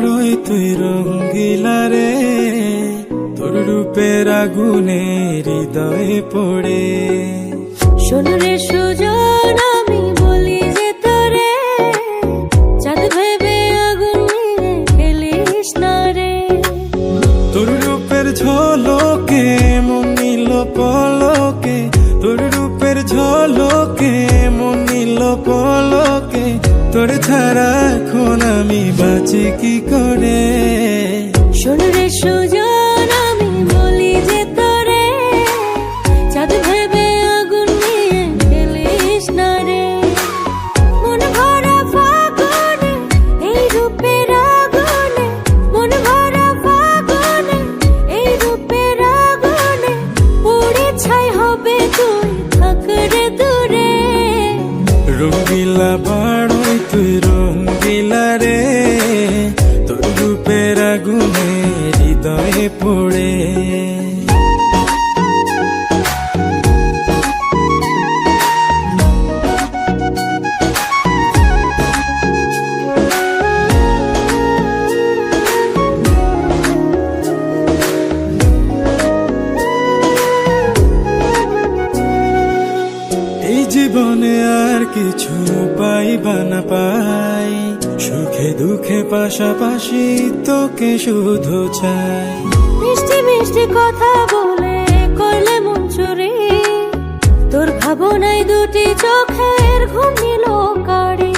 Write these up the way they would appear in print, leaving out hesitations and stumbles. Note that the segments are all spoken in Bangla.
বড়ই তুই রঙ্গিলা রে, তোর রূপের আগুনে হৃদয়ে পড়ে। শোন রে সুজন, আমি বলি যে তোরে, চাঁদ ভেবে আগুন নিয়ে খেলিস না রে। তোর রূপের ঝলকে মন নিল পলকে, তোর রূপের ঝলকে মন নিল পলকে, তোর ছাড়া এখন আমি বাঁচি কি করে। শোন রে সুজন, আমি বলি যে তোরে, চাঁদ ভেবে আগুন নিয়ে খেলিস না রে। মন ভরা ফাগুনে এই রূপের আগুনে, মন ভরা ফাগুনে এই রূপের আগুনে, পুড়ে ছাই হবে তুই থাক রে দূরে। রঙ্গিলা বড়ই তুই রঙ্গিলা রে, তোর রূপের আগুনে হৃদয়ে পড়ে। এই জীবনে আর কিছু পাইবা না পাই, সুখে দুঃখে পাশাপাশি তোকে শুধু চাই। মিষ্টি মিষ্টি কথা বলে করলে মন চুরি, তোর ভাবনায় দুটি চোখের ঘুম নিল কাড়ি।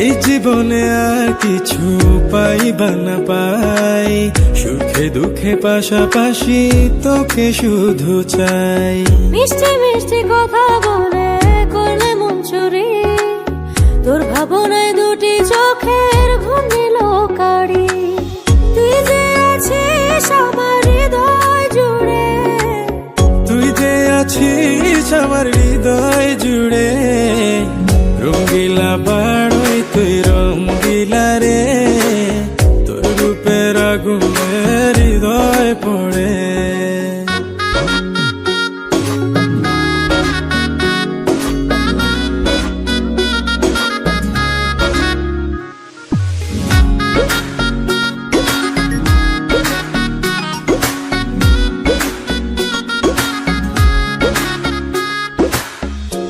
এই জীবনে আর কিছু পাইবা না পাই, সুখে দুঃখে পাশাপাশি তোকে শুধু চাই। মিষ্টি মিষ্টি কথা বলে করলে মন চুরি, তোর ভাবনায় দুটি চোখের ঘুম নিল কাড়ি। তুই যে আছিস আমার হৃদয় জুড়ে, তুই যে আছিস আমার হৃদয় জুড়ে। রঙ্গিলা বড়ই তুই রঙ্গিলা রে, তোর রূপের আগুনে হৃদয় পড়ে।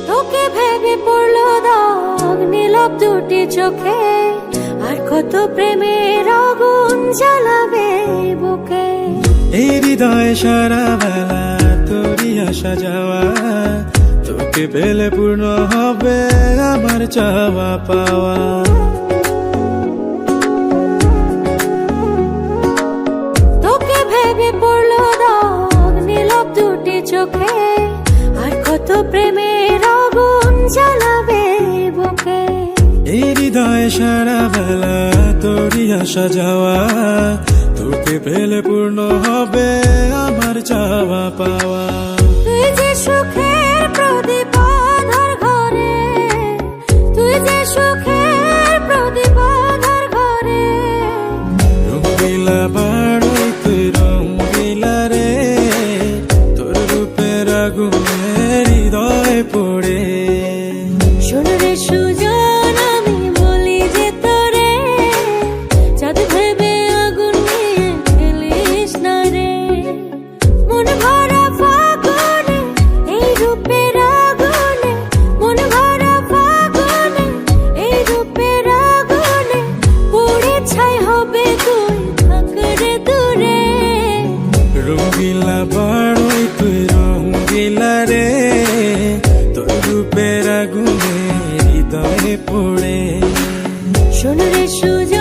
তোকে ভেবে পড়লো দাগ নীলব দুটি চোখে, আর কত প্রেমের আগুন জ্বালাবে বুকে। এই হৃদয় সারা বেলা তোরই আসা যাওয়া, তোকে পেলে পূর্ণ হবে আমার চাওয়া পাওয়া। তোকে ভেবে পড়লো দাগ নীলব দুটি চোখে, আর কত প্রেমের আগুন জ্বালাবে বুকে। এই হৃদয় সারা বেলা তোরই আসা যাওয়া, তোকে পেলে পূর্ণ হবে আমার চাওয়া পাওয়া। তুই যে সুখের প্রদীপ আধার ঘরে, তুই যে সুখের প্রদীপ আধার ঘরে। রঙ্গিলা বড়ই তুই রঙ্গিলা রে, তোর রূপের আগুনে হৃদয় পড়ে। শোন রে সুজন, আমি বলি যে তোরে, চাঁদ ভেবে আগুন নিয়ে খেলিস না রে। মন ভরা ফাগুনে এই রূপের আগুনে, মন ভরা ফাগুনে এই রূপের আগুনে, পুড়ে ছাই হবে তুই থাক রে দূরে। রঙ্গিলা বড়ই তুই রঙ্গিলা রে, তোর রূপের আগুনে হৃদয়ে পড়ে। শোন রে সুজন।